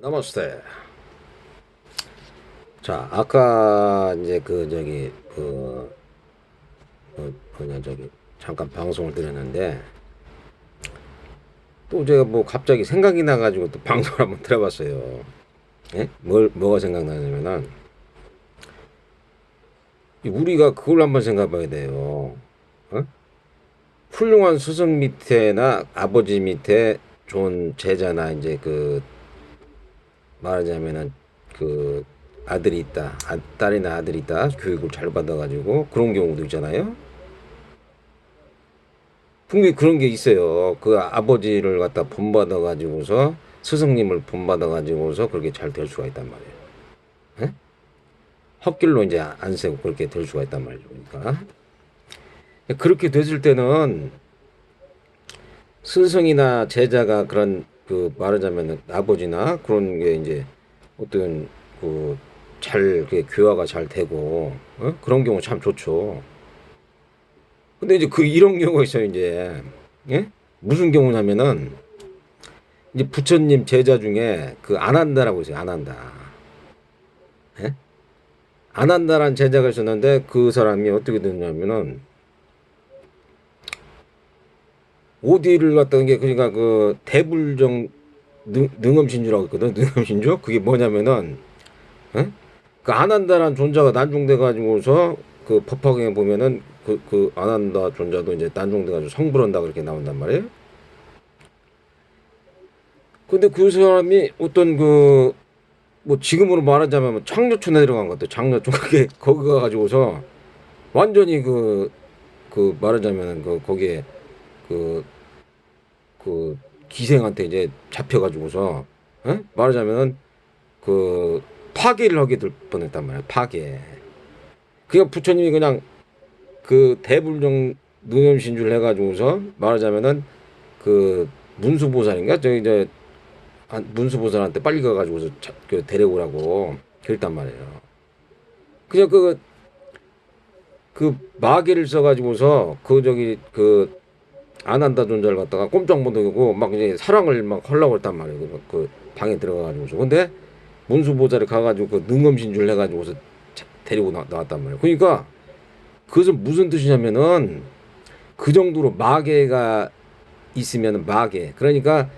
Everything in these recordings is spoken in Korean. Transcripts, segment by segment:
나마스테. 자, 아까 이제 뭐냐 잠깐 방송을 드렸는데 또 제가 뭐 갑자기 생각이 나가지고 또 방송을 한번 들어봤어요. 예? 뭐가 생각나냐면은 우리가 그걸 한번 생각해봐야 돼요. 어? 훌륭한 스승 밑에나 아버지 밑에 좋은 제자나 이제 말하자면은 그 아들이 있다, 딸이나 아들이 있다, 교육을 잘 받아가지고 그런 경우도 있잖아요. 분명히 그런 게 있어요. 그 아버지를 갖다 본받아가지고서 스승님을 본받아가지고서 그렇게 잘 될 수가 있단 말이에요. 예? 헛길로 이제 안 세고 그렇게 될 수가 있단 말이죠. 그러니까 그렇게 됐을 때는 스승이나 제자가 그런 말하자면 아버지나 그런 게 이제 어떤 잘 교화가 잘 되고 그런 경우 참 좋죠. 근데 이제 이런 경우가 있어요. 이제 예? 무슨 경우냐면은 이제 부처님 제자 중에 안 한다라고 있어요. 안 한다. 예? 안 한다라는 제자가 있었는데 그 사람이 어떻게 됐냐면은 오디를 갖다가 게 그러니까 대불정 능엄신주라고 있거든. 능엄신주 그게 뭐냐면은 예? 안 한다라는 존재가 난중돼 가지고서 법화경에 보면은 안 한다 존재도 이제 난중돼 가지고 성불한다 그렇게 나온단 말이에요. 근데 그 사람이 어떤 뭐 지금으로 말하자면 뭐 창녀촌에 들어간 것 같아. 창녀촌 그게 거기 가가지고서 완전히 말하자면 거기에 그, 기생한테 이제 잡혀가지고서 말하자면은 파괴를 하게 될 뻔했단 말이야. 파괴. 그냥 부처님이 그냥 대불정 능엄신주를 해가지고서 말하자면은 문수보살인가 저기 문수보살한테 빨리 가가지고서 데려오라고 그랬단 말이에요. 그냥 마개를 써가지고서 안 한다 존재를 갖다가 꼼짝 못하고 막 이제 사랑을 막 하려고 했단 말이에요. 방에 들어가가지고서. 근데 문수보살이 가가지고 능엄신주를 해가지고서 데리고 나왔단 말이에요. 그러니까 그것은 무슨 뜻이냐면은 그 정도로 마개가 있으면 마개. 그러니까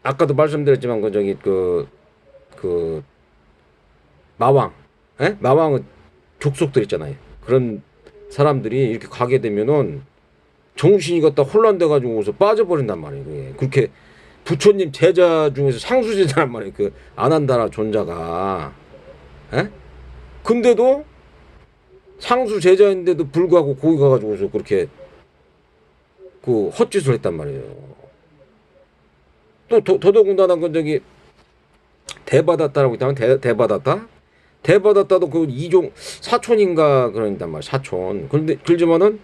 아까도 말씀드렸지만 마왕, 마왕은 족속들 있잖아요. 그런 사람들이 이렇게 가게 되면은 정신이 갖다 혼란돼 가지고서 빠져버린단 말이에요. 그게. 그렇게 부처님 제자 중에서 상수 제자란 말이에요. 안 한다라 존자가. 에? 근데도 상수 제자인데도 불구하고 거기 가가지고서 그렇게 헛짓을 했단 말이에요. 또 더더군다나 대받았다라고 있다면 대받았다? 대받았다도 이종 사촌인가 그런단 말이야. 사촌. 그런데 그러지만은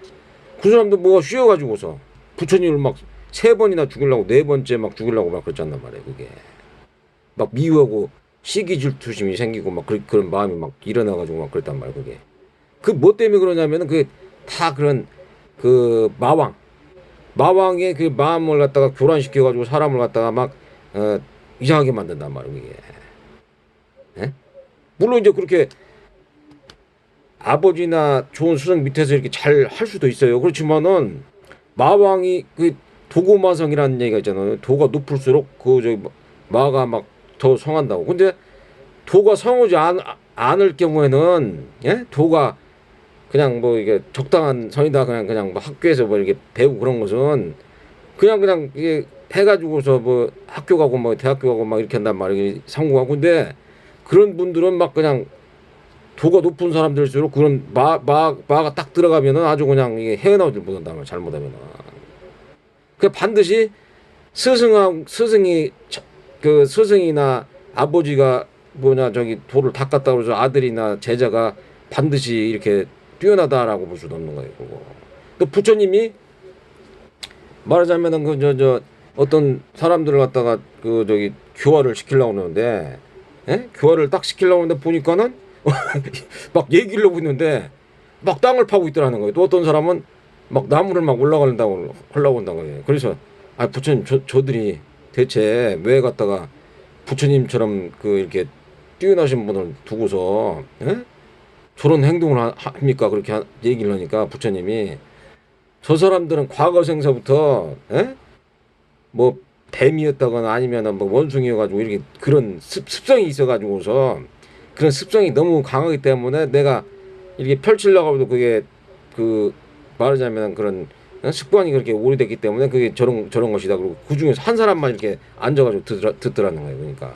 그 사람도 뭐가 쉬어가지고서 부처님을 막 세 번이나 죽이려고 네 번째 막 죽이려고 막 그랬단 말이에요. 그게 막 미워하고 시기 질투심이 생기고 막 그런 마음이 막 일어나가지고 막 그랬단 말이에요. 그게 뭐 때문에 그러냐면은 그게 다 그런 마왕의 마음을 갖다가 교란시켜가지고 사람을 갖다가 막 이상하게 만든단 말이에요. 그게 예? 물론 이제 그렇게 아버지나 좋은 스승 밑에서 이렇게 잘 할 수도 있어요. 그렇지만은 마왕이 도고마성이라는 얘기가 있잖아요. 도가 높을수록 마가 막 더 성한다고. 근데 도가 성하지 않을 경우에는 예? 도가 그냥 뭐 이게 적당한 성이다 그냥 뭐 학교에서 뭐 이렇게 배우고 그런 것은 그냥 이게 해가지고서 뭐 학교 가고 뭐 대학교 가고 막 이렇게 한단 말이에요. 성공하고. 근데 그런 분들은 막 그냥 도가 높은 사람들일수록 그런 마가 딱 들어가면은 아주 그냥 이게 헤어나오질 못한단 말이야. 잘못하면은. 그 반드시 스승이 스승이나 아버지가 도를 닦았다고 해서 아들이나 제자가 반드시 이렇게 뛰어나다라고 볼 수도 없는 거예요. 그거. 또 부처님이 말하자면은 어떤 사람들을 갖다가 교화를 시키려고 하는데 교화를 딱 시키려고 하는데 보니까는 막 얘기를 하고 있는데 막 땅을 파고 있더라는 거예요. 또 어떤 사람은 막 나무를 막 올라가려고 한다고 거예요. 그래서 부처님 저들이 대체 왜 갖다가 부처님처럼 그 이렇게 뛰어나신 분을 두고서 예? 저런 행동을 합니까? 그렇게 얘기를 하니까 부처님이 저 사람들은 과거 생사부터 예? 뭐 뱀이었다거나 아니면 뭐 원숭이여가지고 이렇게 그런 습성이 있어가지고서 그런 습성이 너무 강하기 때문에 내가 이렇게 펼치려고 해도 그게 그 말하자면 그런 습관이 그렇게 오래됐기 때문에 그게 저런 것이다. 그리고 그 중에서 한 사람만 이렇게 앉아가지고 듣더라는 거예요. 그러니까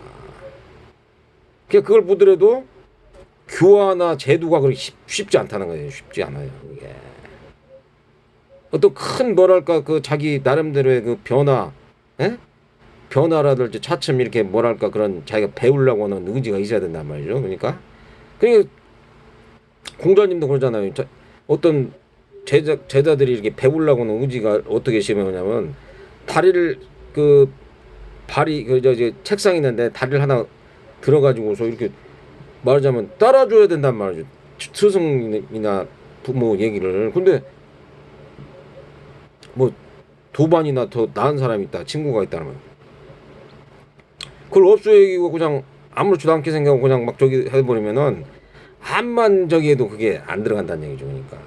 그걸 보더라도 교화나 제도가 그렇게 쉽지 않다는 거예요. 쉽지 않아요. 이게 어떤 큰 뭐랄까 그 자기 나름대로의 그 변화, 예? 변화라든지 차츰 이렇게 뭐랄까 그런 자기가 배우려고 하는 의지가 있어야 된단 말이죠. 그러니까 공자님도 그러잖아요. 어떤 제자들이 이렇게 배우려고 하는 의지가 어떻게 심하냐면 다리를 그 발이 그저 책상 있는데 다리를 하나 들어가지고서 이렇게 말하자면 따라줘야 된단 말이죠. 스승이나 부모 얘기를. 근데 뭐 도반이나 더 나은 사람이 있다, 친구가 있다면 그걸 없애기고 그냥 아무렇지도 않게 생각하고 그냥 막 저기 해버리면은 암만 저기 해도 그게 안 들어간다는 얘기죠. 그러니까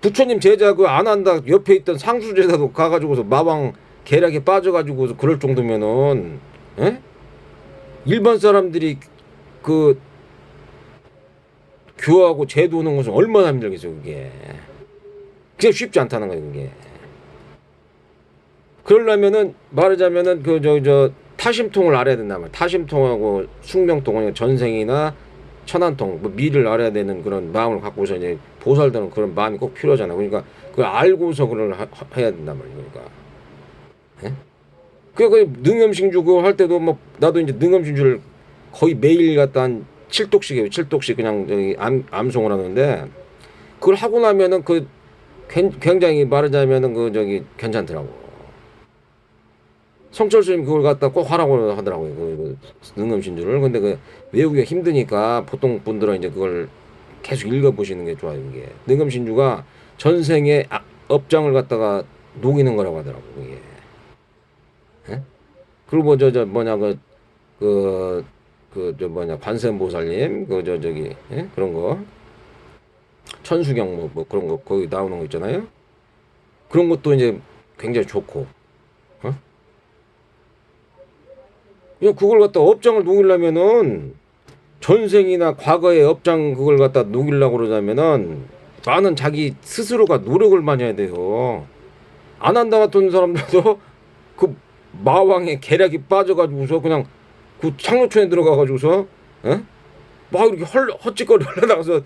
부처님 제자 그 안 한다 옆에 있던 상수 제자도 가가지고서 마왕 계략에 빠져가지고서 그럴 정도면은 에? 일반 사람들이 그 교하고 제도하는 것은 얼마나 힘들겠어요. 그게 쉽지 않다는 거예요. 그게 그러려면은 말하자면은 그 저 타심통을 알아야 된단 말이야. 타심통하고 숙명통, 전생이나 천안통, 뭐 미를 알아야 되는 그런 마음을 갖고서 이제 보살되는 그런 마음이 꼭 필요하잖아. 그러니까 그걸 알고서 그걸 해야 된단 말이야. 그러니까. 예? 그 능엄신주 그거 할 때도 뭐 나도 이제 능엄신주를 거의 매일 갖다 한 7독씩 해요. 7독씩 그냥 저기 암송을 하는데 그걸 하고 나면은 그 굉장히 말하자면은 그 저기 괜찮더라고. 성철 스님 그걸 갖다 꼭 하라고 하더라고요. 그 능엄신주를. 근데 그 외우기가 힘드니까 보통 분들은 이제 그걸 계속 읽어보시는 게 좋아요. 이게 능엄신주가 전생의 업장을 갖다가 녹이는 거라고 하더라고. 이게. 예? 그리고 뭐 저 뭐냐 저 뭐냐 관세음보살님 저기 예? 그런 거 천수경 뭐 그런 거 거기 나오는 거 있잖아요. 그런 것도 이제 굉장히 좋고. 어? 그걸 갖다 업장을 녹이려면은 전생이나 과거의 업장 그걸 갖다 녹이려고 그러자면은 많은 자기 스스로가 노력을 많이 해야 돼요. 안 한다 같은 사람들도 그 마왕의 계략이 빠져가지고서 그냥 그 창로촌에 들어가가지고서 에? 막 이렇게 헛짓거리 하려다가서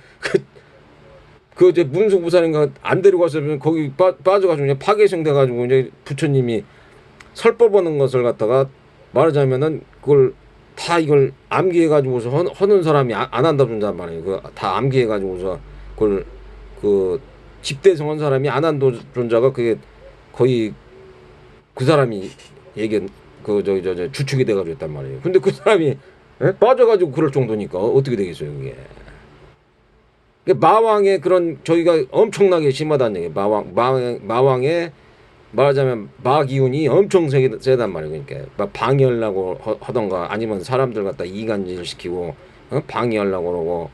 그 이제 문수부산인가 안 데리고 왔으면 거기 빠져가지고 그냥 파괴생 돼가지고 이제 부처님이 설법하는 것을 갖다가 말하자면은 그걸 다 이걸 암기해가지고서 하는 사람이 안 한다 준단 말이에요. 그 다 암기해가지고서 그걸 그 집대성 한 사람이 안 한다 존자가 그게 거의 그 사람이 얘기 저 주축이 돼가지고 했단 말이에요. 근데 그 사람이 빠져가지고 그럴 정도니까 어떻게 되겠어요 그게. 마왕의 그런 저희가 엄청나게 심하다는 얘기예요. 마왕의 말하자면 마기운이 엄청 세단 말이에요. 그러니까 막 방해하려고 하던가 아니면 사람들 갖다 이간질 시키고 방해하려고 그러고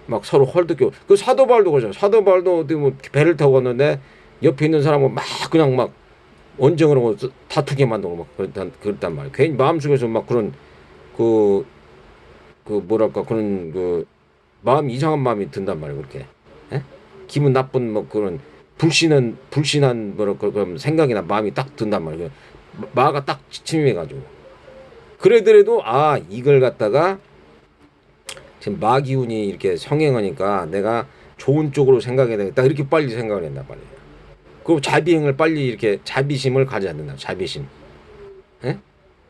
막 서로 헐뜯고 그 사도발도 그러죠. 사도발도 어디 뭐 배를 타고 갔는데 옆에 있는 사람은 막 그냥 막 언쟁을 하고 다투게 만들고 막 그랬단 말이에요. 괜히 마음속에서 막 그런 그 뭐랄까 그런 그 마음 이상한 마음이 든단 말이에요. 그렇게 기분 나쁜 뭐 그런 불신한 뭐랄까 그런 생각이나 마음이 딱 든단 말이에요. 마가 딱 침입해가지고 그래더라도 이걸 갖다가 지금 마기운이 이렇게 성행하니까 내가 좋은 쪽으로 생각해야 되겠다 이렇게 빨리 생각을 했단 말이에요. 그리고 자비행을 빨리 이렇게 자비심을 가져야 된다. 자비심.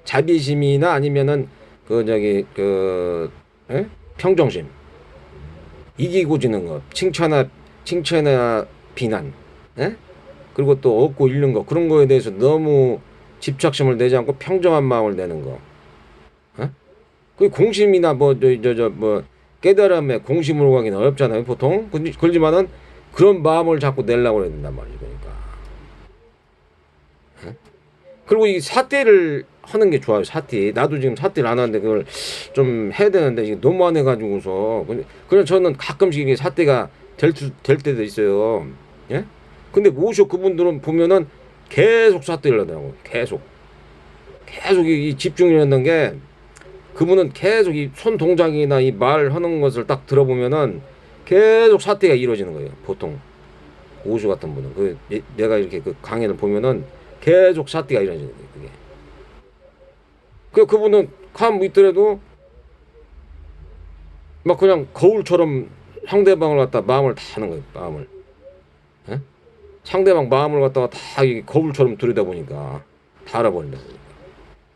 자비심이나 아니면은 그 저기 평정심. 이기고 지는 것, 칭찬이나 비난, 그리고 또 얻고 잃는 거 그런 거에 대해서 너무 집착심을 내지 않고 평정한 마음을 내는 거. 그 공심이나 뭐 깨달음에 공심으로 가기는 어렵잖아요 보통. 그렇지만은 그런 마음을 자꾸 내려고 해야 된단 말이죠. 그러니까. 그리고 이 사대를 하는 게 좋아요. 사티. 나도 지금 사티를 안 하는데 그걸 좀 해야 되는데 이게 너무 안 해가지고서 그냥 저는 가끔씩 이게 사티가 될 때도 있어요. 예? 근데 오쇼 그분들은 보면은 계속 사티를 하더라고. 계속 이 집중이라는 게 그분은 계속 이 손 동작이나 이 말하는 것을 딱 들어보면은 계속 사티가 이루어지는 거예요. 보통 오쇼 같은 분은 내가 이렇게 그 강연을 보면은 계속 사티가 이루어지는 거예요. 그게. 그분은 가만히 있더라도 막 그냥 거울처럼 상대방을 갖다 마음을 다 하는 거예요. 마음을. 예? 상대방 마음을 갖다가 다 이게 거울처럼 들여다보니까 다 알아버린다.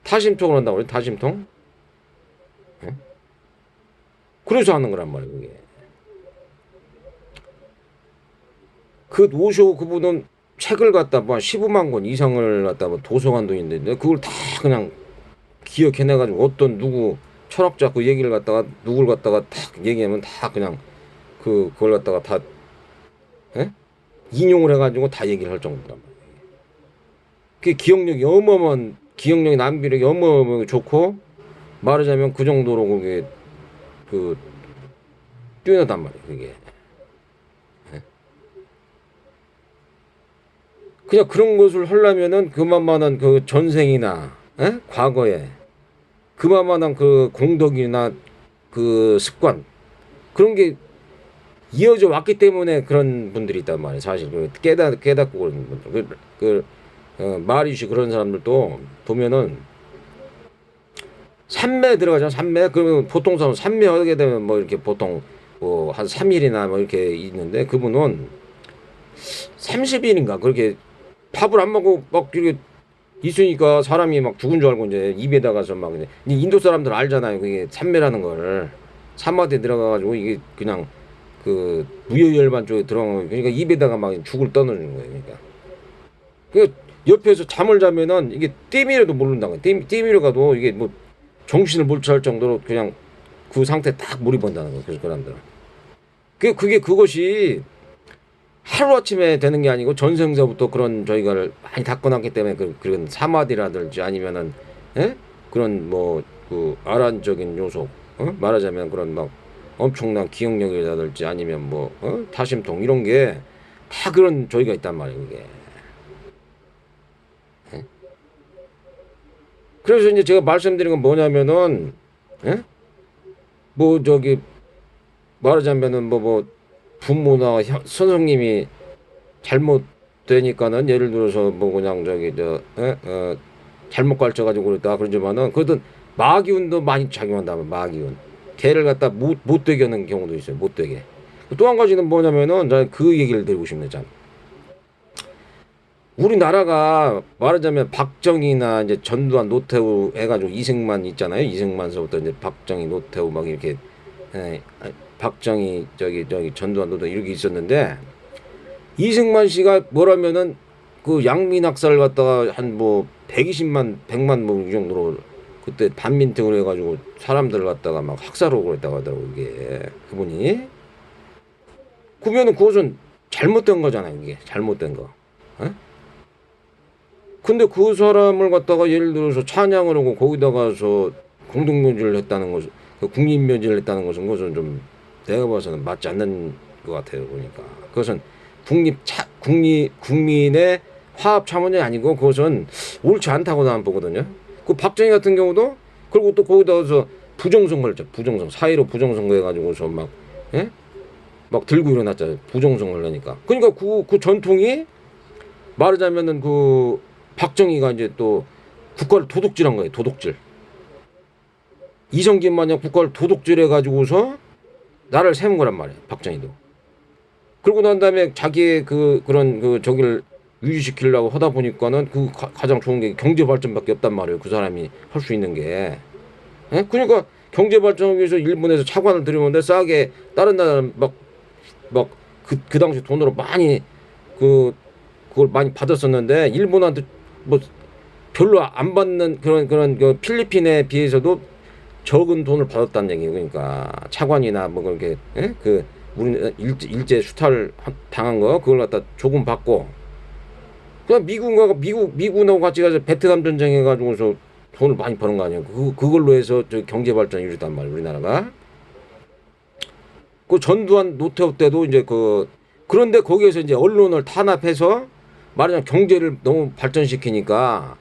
타심통을 한다고 그래. 타심통. 예? 그래서 하는 거란 말이에요. 그게. 그 오쇼 그분은 책을 갖다 뭐 15만 권 이상을 갖다 뭐 도서관 돈인데 그걸 다 그냥 기억해내가지고 어떤 누구 철학자 그 얘기를 갖다가 누굴 갖다가 딱 얘기하면 다 그냥 그걸 갖다가 다 예? 인용을 해가지고 다 얘기를 할 정도란 말이에요. 그 기억력이 어마어마한 기억력이 남기력이 어마어마하게 좋고 말하자면 그 정도로 그게 그 뛰어나단 말이에요. 그게 예? 그냥 그런 것을 하려면은 그만만한 그 전생이나 예? 과거에 그만한 그 공덕이나 그 습관 그런 게 이어져 왔기 때문에 그런 분들이 있단 말이에요. 사실 깨닫고 그런 분들 마리슈 그런 사람들도 보면은 산매 들어가잖아. 산매 그러면 보통 사람 산매 하게 되면 뭐 이렇게 보통 뭐 한 3일이나 뭐 이렇게 있는데 그분은 30일인가 그렇게 밥을 안 먹고 막 이렇게 있으니까 사람이 막 죽은 줄 알고 이제 입에다가서 막 이제 인도 사람들 알잖아요. 그게 산매라는 걸 사마디에 들어가가지고 이게 그냥 그 무혈혈관 쪽에 들어가고 그러니까 입에다가 막 죽을 떠넣는 거예요. 그러니까 그 옆에서 잠을 자면은 이게 띠미라도 모른다고 띠미로 가도 이게 뭐 정신을 못 차릴 정도로 그냥 그 상태에 딱 몰입한다는 거예요. 그래서 그 사람들은 그것이 하루아침에 되는 게 아니고 전생서부터 그런 저희가 많이 닦아놨기 때문에 그런 사마디라든지 아니면은 예? 그런 뭐 그 아란적인 요소 말하자면 그런 막 엄청난 기억력이라든지 아니면 뭐 타심통 이런 게 다 그런 저희가 있단 말이에요. 이게 예? 그래서 이제 제가 말씀드린 건 뭐냐면은 예? 뭐 저기 말하자면은 뭐 부모나 선생님이 잘못되니까는 예를 들어서 뭐 그냥 저기 잘못 가르쳐 가지고 그랬다 그러지만은 그것도 마기운도 많이 작용한다면 마기운 개를 갖다 못 되게 하는 경우도 있어요. 못 되게. 또 한 가지는 뭐냐면은 저는 그 얘기를 드리고 싶네. 참 우리나라가 말하자면 박정희나 이제 전두환 노태우 해가지고 이승만 있잖아요. 이승만서부터 이제 박정희 노태우 막 이렇게 박정희 저기 전두환 노태우 이렇게 있었는데 이승만 씨가 뭐라면은 그 양민학살 갖다가 한 뭐 120만 100만 뭐 이 정도로 그때 반민특을 해가지고 사람들 갖다가 막 학살하고 그랬다고 하더라고. 이게 그분이 그러면은 그것은 잘못된 거잖아요. 이게 잘못된 거. 에? 근데 그 사람을 갖다가 예를 들어서 찬양을 하고 거기다가서 공동묘지를 했다는 것은 그 국립묘지를 했다는 것은 그것은 좀 내가 봐서는 맞지 않는 것 같아요. 보니까 그것은 국민의 화합 차원이 아니고 그것은 옳지 않다고 나는 보거든요. 그 박정희 같은 경우도 그리고 또 거기다가서 부정선거를 했죠. 부정선 4.15 부정선거 해가지고서 막 예? 막 들고 일어났잖아요. 부정선거를 하니까. 그러니까 그 전통이 말하자면은 그 박정희가 이제 또 국가를 도둑질한 거예요. 도둑질. 이성균 마냥 국가를 도둑질해 가지고서 나를 세운 거란 말이에요. 박정희도. 그러고 난 다음에 자기의 그런 저기를 유지시키려고 하다 보니까는 가장 좋은 게 경제 발전밖에 없단 말이에요. 그 사람이 할 수 있는 게. 예? 그러니까 경제 발전을 위해서 일본에서 차관을 들여오는데 싸게 다른 나라는 막 그 당시 돈으로 많이 그걸 많이 받았었는데 일본한테 뭐 별로 안 받는 그런 그 필리핀에 비해서도 적은 돈을 받았다는 얘기예요. 그러니까 차관이나 뭐 그렇게 예? 우리 일제 수탈 당한 거 그걸 갖다 조금 받고 그냥 미군하고 같이 가서 베트남 전쟁 해가지고서 돈을 많이 버는 거 아니에요. 그걸로 해서 저 경제 발전이 이루단 말이에요. 우리나라가. 그 전두환 노태우 때도 이제 그런데 거기에서 이제 언론을 탄압해서 말하자면 경제를 너무 발전시키니까,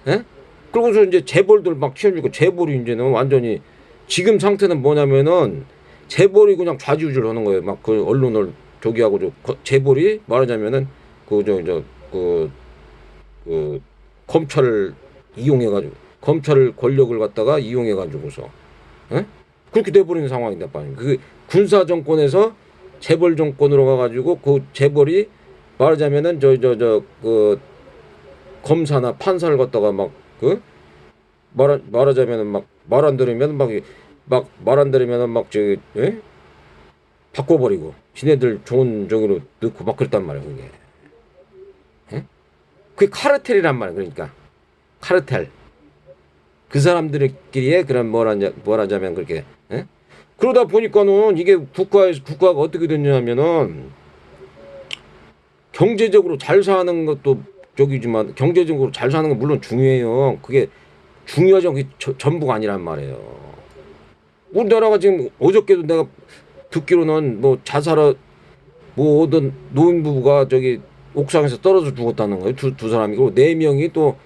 예? 그러고서 이제 재벌들 막 키워주고 재벌이 이제는 완전히 지금 상태는 뭐냐면은 재벌이 그냥 좌지우지를 하는 거예요. 막 그 언론을 저기하고 재벌이 말하자면은 그 검찰을 이용해가지고 검찰 권력을 갖다가 이용해가지고서, 예? 그렇게 돼버리는 상황이다. 그 군사 정권에서 재벌 정권으로 가가지고 그 재벌이 말하자면은 그 검사나 판사를 갖다가 막 말하자면은 막 말 안 들으면 막 말 안 들으면은 막 예? 바꿔버리고 지네들 좋은 저기로 넣고 막 그랬단 말이야 그게. 예? 그게 카르텔이란 말이야. 그러니까 카르텔. 그 사람들끼리의 그런 뭐라자면 그렇게, 예? 그러다 보니까는 이게 국가가 어떻게 됐냐면은 경제적으로 잘 사는 것도 저기지만 경제적으로 잘 사는 건 물론 중요해요. 그게 중요하죠. 그게 전부가 아니란 말이에요. 우리나라가 지금 어저께도 내가 듣기로는 뭐 자살을 뭐 어떤 노인 부부가 저기 옥상에서 떨어져 죽었다는 거예요. 두 사람이고 네 명이 또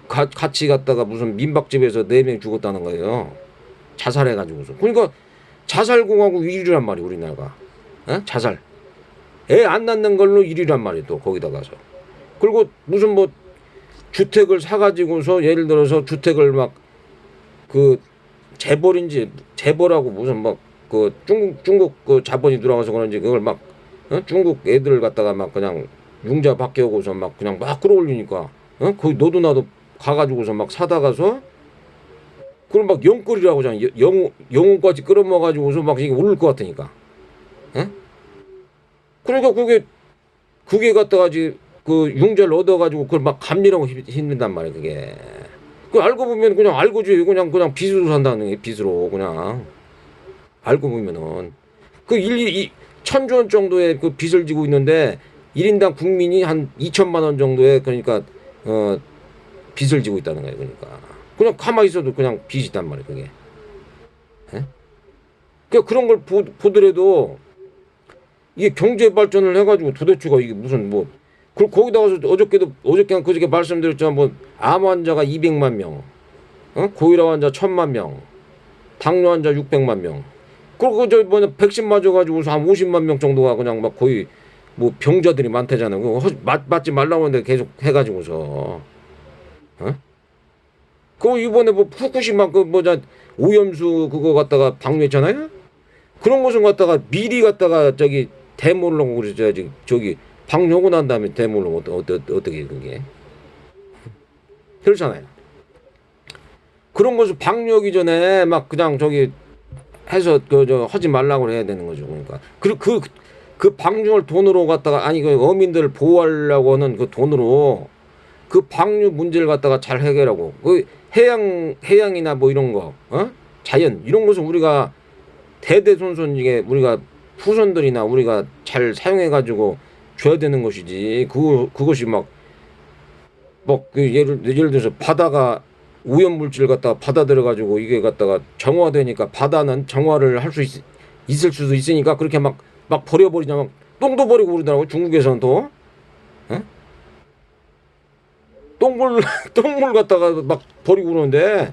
같이 갔다가 무슨 민박집에서 네 명 죽었다는 거예요. 자살해가지고서. 그러니까 자살공화국 1위란 말이에요. 우리나라가. 에? 자살. 애 안 낳는 걸로 1위란 말이에요. 또 거기다 가서. 그리고 무슨 뭐 주택을 사가지고서 예를 들어서 주택을 막 그 재벌인지 재벌하고 무슨 막 그 중국 그 자본이 들어가서 그런지 그걸 막 중국 애들 갖다가 막 그냥 융자 바뀌어고서 막 그냥 막 끌어올리니까 거기 너도 나도 가가지고서 막 사다 가서 그걸 막 영끌이라고 하잖아. 영혼까지 끌어모아가지고서 막 이게 오를 것 같으니까. 에? 그러니까 그게 갖다가 그 융자를 얻어가지고 그걸 막 감리라고 힘든단 말이야 그게. 그 알고 보면 그냥 알고지 그냥 빚으로 산다는 게 빚으로 그냥 알고 보면은 그 1,000조 원 정도의 그 빚을 지고 있는데 1인당 국민이 한 2천만 원 정도의 그러니까 빚을 지고 있다는 거예요. 그러니까 그냥 가만히 있어도 그냥 빚이단 말이에요 그게. 예? 그러니까 그런 걸 보더라도 이게 경제 발전을 해가지고 도대체가 이게 무슨 뭐 거기다가서 어저께 그저께 말씀드렸지만 뭐 암 환자가 200만 명, 고혈압 환자 1,000만 명, 당뇨 환자 600만 명. 그리고 백신 맞아가지고서 한 50만 명 정도가 그냥 막 거의 뭐 병자들이 많대잖아요. 그거 맞지 말라고 하는데 계속 해가지고서. 그 이번에 뭐 후쿠시마 그 뭐자 오염수 그거 갖다가 방류했잖아요. 그런 것을 갖다가 미리 갖다가 저기 데모를 하고 그러죠. 저기 방류하고 난 다음에 데모를 어떻게 그게 그렇잖아요. 그런 것을 방류하기 전에 막 그냥 저기 해서 하지 말라고 해야 되는 거죠. 그러니까 그 방류를 돈으로 갖다가 아니 그 어민들을 보호하려고 하는 그 돈으로 그 방류 문제를 갖다가 잘 해결하고 그 해양이나 뭐 이런 거 자연 이런 것을 우리가 대대손손 이게 우리가 후손들이나 우리가 잘 사용해 가지고 줘야 되는 것이지 그것이 예를 들어서 바다가 오염물질 갖다가 받아들여 가지고 이게 갖다가 정화되니까 바다는 정화를 할 수 있을 수도 있으니까 그렇게 막 버려버리자 막 똥도 버리고 그러더라고 중국에서는 또 똥물 갖다가 막 버리고 그러는데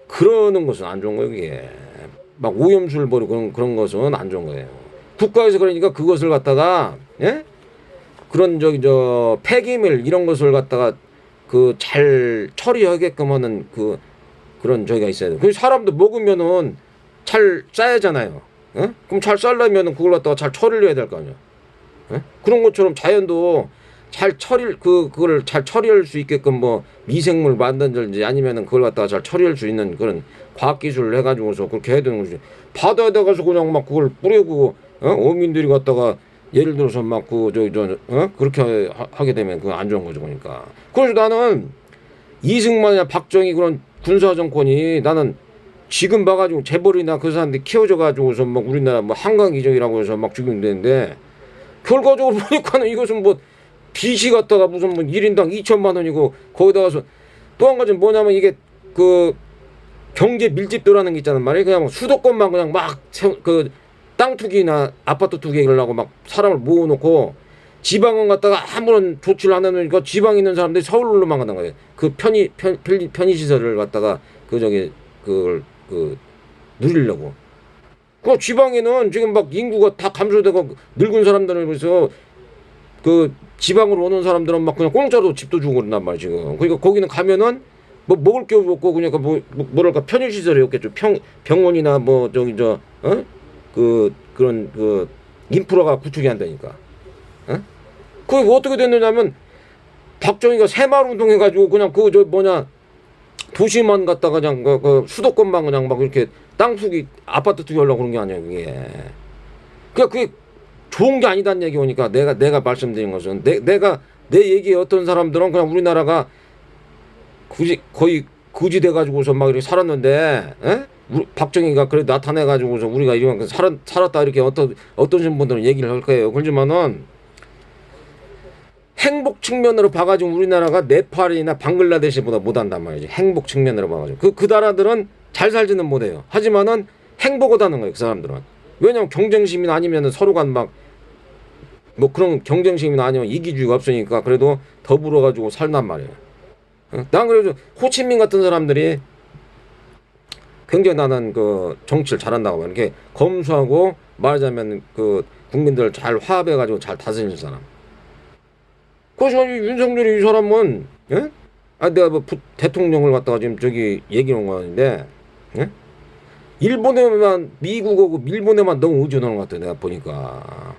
그러는 것은 안 좋은 거예요. 이게 막 오염수를 버리고 그런 것은 안 좋은 거예요. 국가에서 그러니까 그것을 갖다가 그런 폐기물 이런 것을 갖다가 그 잘 처리하게끔 하는 그런 저기가 있어야 돼요. 그 사람도 먹으면은 잘 싸야잖아요. 그럼 잘 쌀려면은 그걸 갖다가 잘 처리를 해야 될 거 아니야. 그런 것처럼 자연도 잘 그걸 잘 처리할 수 있게끔 뭐 미생물 만든지 아니면은 그걸 갖다가 잘 처리할 수 있는 그런 과학 기술을 해가지고서 그렇게 해야 되는 거지. 바다에다 가서 그냥 막 그걸 뿌리고 어민들이 갖다가 예를 들어서 막 그렇게 하게 되면 그건 안 좋은 거죠. 그러니까. 그래서 나는 이승만이나 박정희 그런 군사 정권이 나는 지금 봐가지고 재벌이나 그 사람들이 키워져가지고서 막 우리나라 뭐 한강 이정이라고 해서 막 죽임되는데 결과적으로 보니까는 이것은 뭐 빚이 갖다가 무슨 뭐 1인당 2천만 원이고 거기다 가서 또 한 가지는 뭐냐면 이게 그 경제 밀집도라는 게 있잖아 말이야. 그냥 수도권만 그냥 막 그 땅 투기나 아파트 투기하려고 막 사람을 모아놓고 지방은 갖다가 아무런 조치를 안 해놓으니까 지방에 있는 사람들이 서울로만 가는 거예요. 그 편의 시설을 갖다가 그 저기 그 누리려고. 그 지방에는 지금 막 인구가 다 감소되고 늙은 사람들을 위해서 그 지방으로 오는 사람들은 막 그냥 공짜로 집도 주고 그런단 말이야 지금. 그러니까 거기는 가면은 뭐 먹을 게 없고 그냥 뭐랄까 편의 시설이 없겠죠. 병원이나 뭐 저기 그런 그 인프라가 구축이 안 되니까. 그게 어떻게 됐느냐면 박정희가 새마을 운동해가지고 그냥 그 저 뭐냐 도시만 갖다가 그냥 그 수도권만 그냥 막 이렇게 땅 투기 아파트 투기하려고 그런 게 아니야 그게. 그러니까 그게 좋은 게 아니다는 얘기 오니까 내가 말씀드린 것은 내가 내 얘기에 어떤 사람들은 그냥 우리나라가 거의 거지 돼가지고서 막 이렇게 살았는데, 박정희가 그래 나타내가지고서 우리가 이만큼 살았다 이렇게 어떤 분들은 얘기를 할 거예요. 그렇지만은 행복 측면으로 봐가지고 우리나라가 네팔이나 방글라데시보다 못한단 말이지. 행복 측면으로 봐가지고 그 나라들은 잘 살지는 못해요. 하지만은 행복하다는 거예요. 그 사람들은. 왜냐면 경쟁심이나 아니면은 서로 간 막 뭐 그런 경쟁심이나 아니면 이기주의가 없으니까 그래도 더불어 가지고 살단 말이에요. 난 그래도 호치민 같은 사람들이 굉장히 나는 그 정치를 잘한다고 봐. 이렇게 검소하고 말하자면 그 국민들 잘 화합해 가지고 잘 다스리는 사람. 그래서 윤석열이 이 사람은 내가 뭐 대통령을 갖다가 지금 저기 얘기하는 거는데 일본에만 미국하고 일본에만 너무 의존하는 것 같아 내가 보니까.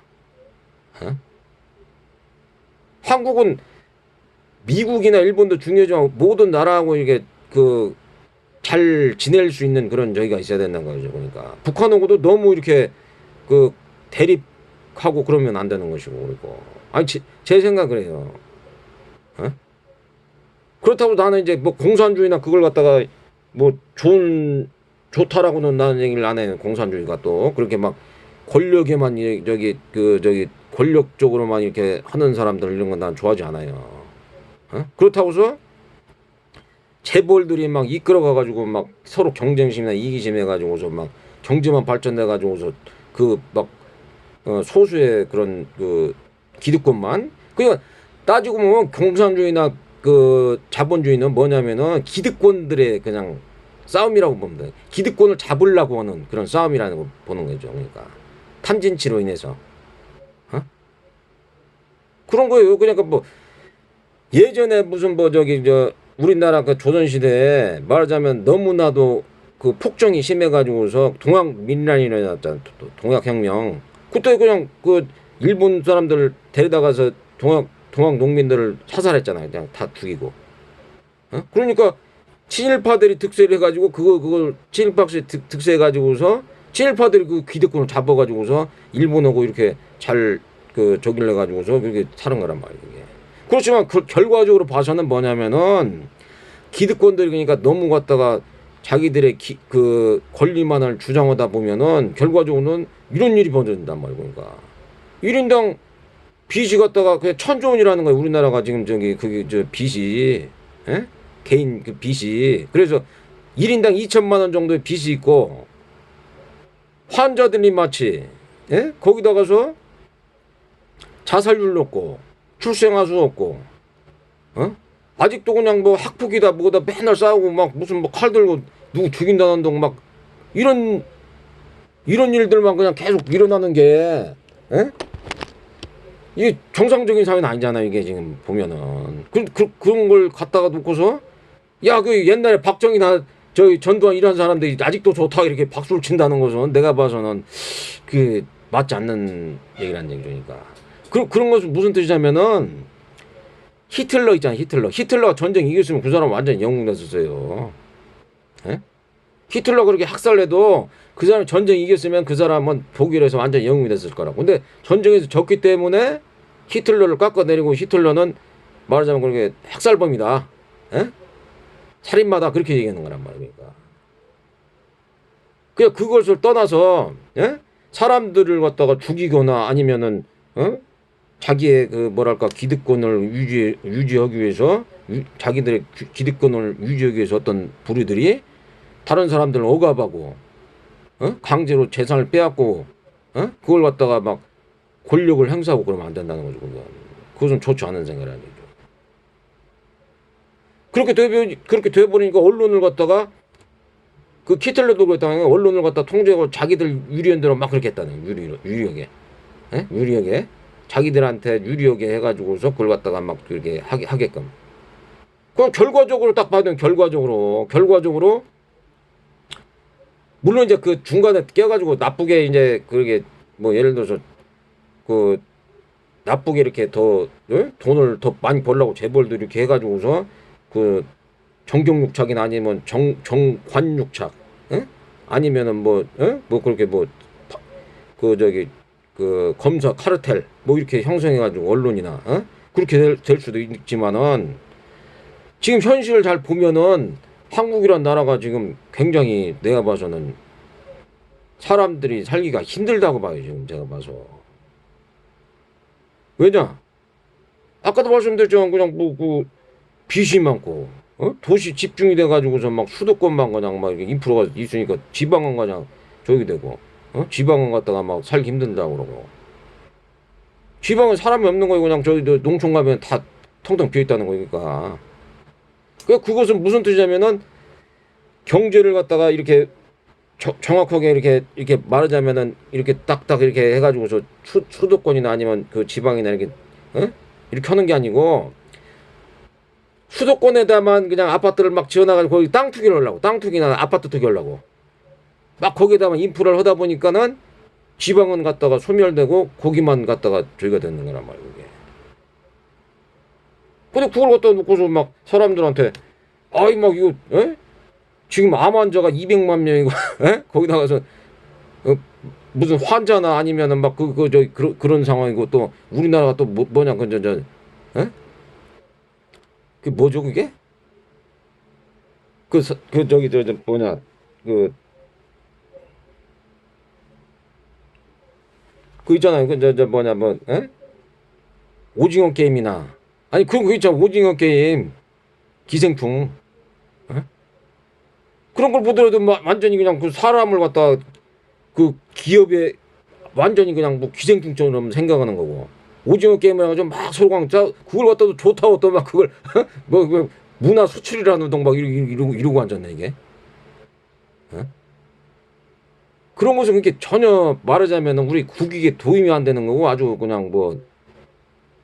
한국은 미국이나 일본도 중요하지만 모든 나라하고 이게 그 잘 지낼 수 있는 그런 저기가 있어야 된다는 거죠. 그러니까 북한하고도 너무 이렇게 그 대립하고 그러면 안 되는 것이고 그리고 아니 제 생각은 그래요. 그렇다고 나는 이제 뭐 공산주의나 그걸 갖다가 뭐 좋다라고는 나는 얘기를 안 해요. 공산주의가 또 그렇게 막 권력에만 저기 권력적으로만 이렇게 하는 사람들 이런 건 난 좋아하지 않아요. 그렇다고서 재벌들이 막 이끌어가가지고 막 서로 경쟁심이나 이기심 해가지고서 막 경제만 발전돼가지고서 그 막 소수의 그런 그 기득권만 그러니까 따지고 보면 공산주의나 그 자본주의는 뭐냐면은 기득권들의 그냥 싸움이라고 보면 돼. 기득권을 잡으려고 하는 그런 싸움이라는 거 보는 거죠. 그러니까 탐진치로 인해서 그런 거예요. 그러니까 뭐 예전에 무슨 뭐 저기 우리나라 그 조선시대에 말하자면 너무나도 그 폭정이 심해가지고서 동학민란이 일어났잖아. 동학혁명. 그때 그냥 그 일본 사람들 데려다가서 동학 농민들을 사살했잖아요. 그냥 다 죽이고. 그러니까 친일파들이 득세를 해가지고 그걸 친일파들이 득세해가지고서 친일파들이 그 기득권을 잡아가지고서 일본하고 이렇게 잘 그 저기를 해가지고서 그렇게 사는 거란 말이에요. 그렇지만 그 결과적으로 봐서는 뭐냐면은 기득권들이 그러니까 너무 갖다가 자기들의 그 권리만을 주장하다 보면은 결과적으로는 이런 일이 벌어진단 말이에요. 그러니까 1인당 빚이 갖다가 그냥 1,000조 원이라는 거예요. 우리나라가 지금 저기 그게 저 빚이 개인 그 빚이 그래서 1인당 2천만 원 정도의 빚이 있고 환자들이 마치 거기다가서 자살률 높고 출생아 수 없고 아직도 그냥 뭐 학폭이다 뭐다 맨날 싸우고 막 무슨 뭐 칼 들고 누구 죽인다는 둥 막 이런 일들만 그냥 계속 일어나는 게 이게 정상적인 사회는 아니잖아요. 이게 지금 보면은 그런 걸 갖다가 놓고서 야 그 옛날에 박정희나 저희 전두환 이런 사람들이 아직도 좋다 이렇게 박수를 친다는 것은 내가 봐서는 그 맞지 않는 얘기라는 얘기니까. 그런 것은 무슨 뜻이냐면은 히틀러 있잖아요. 히틀러가 전쟁 이겼으면 그 사람 완전히 영웅 됐었어요. 히틀러 그렇게 학살해도 그 사람 전쟁 이겼으면 그 사람은 독일에서 완전히 영웅이 됐을 거라고. 근데 전쟁에서 졌기 때문에 히틀러를 깎아내리고 히틀러는 말하자면 그렇게 학살범이다. 살인마다 그렇게 얘기하는 거란 말입니까. 그냥 그것을 떠나서 사람들을 갖다가 죽이거나 아니면은 자기의 그 뭐랄까 기득권을 유지하기 위해서 자기들의 기득권을 유지하기 위해서 어떤 부류들이 다른 사람들을 억압하고 강제로 재산을 빼앗고 그걸 갖다가 막 권력을 행사하고 그러면 안 된다는 거죠. 그것은 좋지 않은 생각이라는 거죠. 그렇게 돼버리니까 언론을 갖다가 그 히틀러도 그랬다가 언론을 갖다 통제하고 자기들 유리한 대로 막 그렇게 했다는 유리하게 유리하게 자기들한테 유리하게 해가지고서 그걸 갖다가 막 그렇게 하게끔. 그럼 결과적으로 딱 봐도 결과적으로 물론 이제 그 중간에 껴가지고 나쁘게 이제 그게 뭐 예를 들어서 그 나쁘게 이렇게 더 돈을 더 많이 벌려고 재벌도 이렇게 해가지고서 그 정경유착이나 아니면 정관유착, 아니면은 뭐 그렇게 뭐 그 저기 그 검사 카르텔 뭐 이렇게 형성해가지고 언론이나 그렇게 될 수도 있지만은 지금 현실을 잘 보면은 한국이란 나라가 지금 굉장히 내가 봐서는 사람들이 살기가 힘들다고 봐요. 지금 제가 봐서. 왜냐? 아까도 말씀드렸지만 그냥 그 빚이 많고 도시 집중이 돼가지고서 막 수도권만 그냥 막 이렇게 인프라가 있으니까 지방은 그냥 저기 되고 지방은 갔다가 막 살기 힘들다고 그러고 지방은 사람이 없는 거예요. 그냥 저기 농촌 가면 다 텅텅 비어 있다는 거니까. 그것은 무슨 뜻이냐면은 경제를 갖다가 이렇게 정확하게 이렇게 말하자면은 이렇게 딱딱 이렇게 해가지고서 수도권이나 아니면 그 지방이나 이렇게 이렇게 하는 게 아니고 수도권에다만 그냥 아파트를 막 지어나가지고 거기 땅 투기를 하려고 땅 투기나 아파트 투기 하려고 막 거기에다만 인프라를 하다 보니까는 지방은 갖다가 소멸되고 거기만 갖다가 저기가 되는 거란 말이에요. 이게. 근데 그걸 갖다 놓고서 막 사람들한테 아이 막 이거 지금 암 환자가 200만 명이고 거기다 가서 무슨 환자나 아니면은 막 그런 상황이고 또 우리나라가 또 뭐냐 그 뭐죠 그게 저기 뭐냐 그 있잖아요 뭐냐 오징어 게임이나 아니 그거 있잖아 오징어 게임 기생충 그런 걸 보더라도 완전히 그냥 그 사람을 갖다 그 기업에 완전히 그냥 뭐 기생충처럼 생각하는 거고 오징어 게임을 해가지고 막 서로 그걸 갖다도 좋다고 또 막 그걸 뭐 문화 수출이라는 동 막 이러고 앉았네 이게 그런 것은 그렇게 전혀 말하자면 우리 국익에 도움이 안 되는 거고 아주 그냥 뭐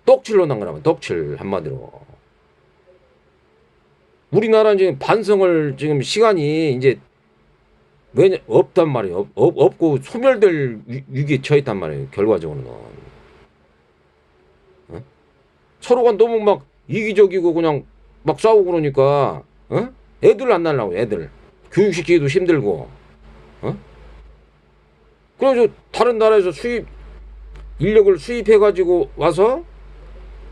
떡칠로 난 거라면 떡칠 한마디로 우리나라는 지금 반성을 지금 시간이 이제 왜냐 없단 말이에요. 없고 소멸될 위기에 처했단 말이에요. 결과적으로는 서로가 너무 막 이기적이고 그냥 막 싸우고 그러니까 애들 안 날라고 애들 교육시키기도 힘들고 그래서 다른 나라에서 인력을 수입해가지고 와서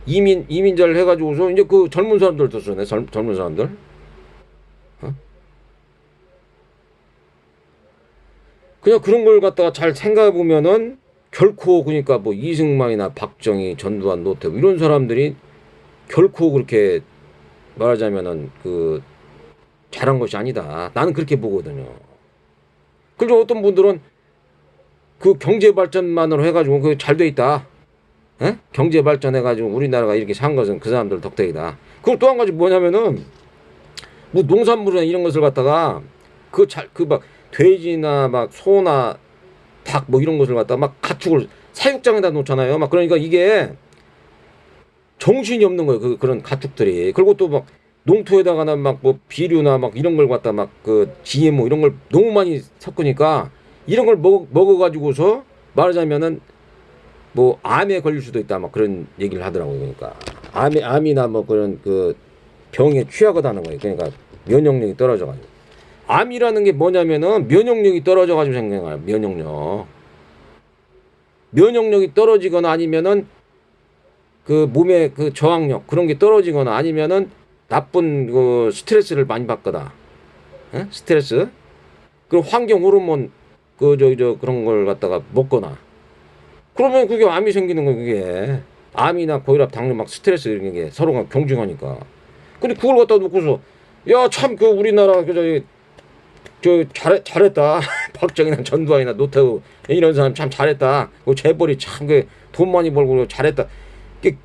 이민자를 해가지고서 이제 그 젊은 사람들 떴어요. 젊은 사람들. 그냥 그런 걸 갖다가 잘 생각해 보면은 결코 그러니까 뭐 이승만이나 박정희, 전두환, 노태우 이런 사람들이 결코 그렇게 말하자면은 그 잘한 것이 아니다. 나는 그렇게 보거든요. 그리고 어떤 분들은 그 경제 발전만으로 해가지고 그 잘 돼 있다. 경제 발전해가지고 우리나라가 이렇게 산 것은 그 사람들 덕택이다. 그리고 또 한 가지 뭐냐면은 뭐 농산물이나 이런 것을 갖다가 그 막 돼지나 막 소나 닭 뭐 이런 것을 갖다가 막 가축을 사육장에다 놓잖아요. 막 그러니까 이게 정신이 없는 거예요. 그런 가축들이. 그리고 또 막 농토에다가는 막 뭐 비료나 막 이런 걸 갖다 막 그 GMO 이런 걸 너무 많이 섞으니까 이런 걸 먹어가지고서 말하자면은 뭐 암에 걸릴 수도 있다 막 그런 얘기를 하더라고요. 그러니까 암이나 뭐 그런 그 병에 취하거다는 거예요. 그러니까 면역력이 떨어져가지고 암이라는 게 뭐냐면은 면역력이 떨어져가지고 생긴 거예요. 면역력이 떨어지거나 아니면은 그 몸의 그 저항력 그런 게 떨어지거나 아니면은 나쁜 그 스트레스를 많이 받거나 스트레스 그리고 환경 호르몬 그런 걸 갖다가 먹거나 그러면 그게 암이 생기는 거예요. 그게 암이나 고혈압 당뇨 막 스트레스 이런 게 서로가 경중하니까 근데 그걸 갖다 놓고서 야 참 그 우리나라 저 잘했다. 박정희나 전두환이나 노태우 이런 사람 참 잘했다. 그 재벌이 참 그 돈 많이 벌고 잘했다.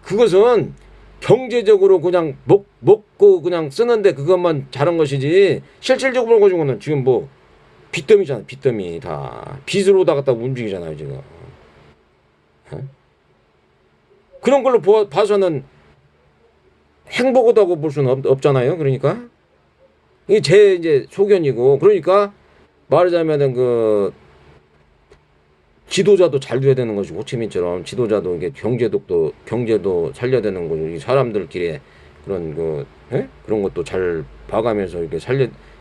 그것은 경제적으로 그냥 먹고 그냥 쓰는데 그것만 잘한 것이지 실질적으로 가지고는 지금 뭐 빚더미잖아. 빚더미 다 빚으로 다 갖다 움직이잖아요 지금. 어? 그런 걸로 봐서는 행복하다고 볼 수는 없잖아요. 그러니까 이게 제 이제 소견이고, 그러니까 말하자면은 그 지도자도 잘 돼야 되는 것이고, 호치민처럼 지도자도 이게 경제도 살려야 되는 거고, 이 사람들끼리 그런 그런 것도 잘 봐가면서 이렇게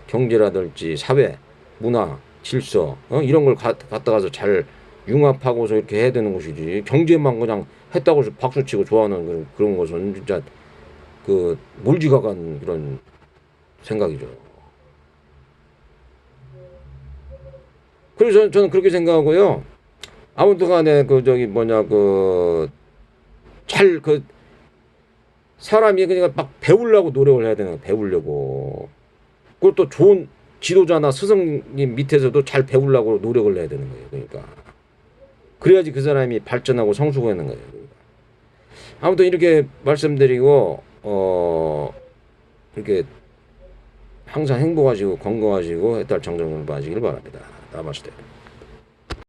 경제라든지 사회, 문화, 질서 이런 걸 갖다가서 잘 융합하고서 이렇게 해야 되는 것이지, 경제만 그냥 했다고 해서 박수치고 좋아하는 그런 것은 진짜 그 몰지각한 그런 생각이죠. 그래서 저는 그렇게 생각하고요. 아무튼 간에 그 저기 뭐냐 그 잘 그 사람이 그러니까 막 배우려고 노력을 해야 되는 거예요. 배우려고. 그걸 또 좋은 지도자나 스승님 밑에서도 잘 배우려고 노력을 해야 되는 거예요. 그러니까 그래야지 그 사람이 발전하고 성숙하는 거예요. 그러니까. 아무튼 이렇게 말씀드리고 이렇게 항상 행복하시고 건강하시고 해탈 청정을 하시길 바랍니다. 나마스테.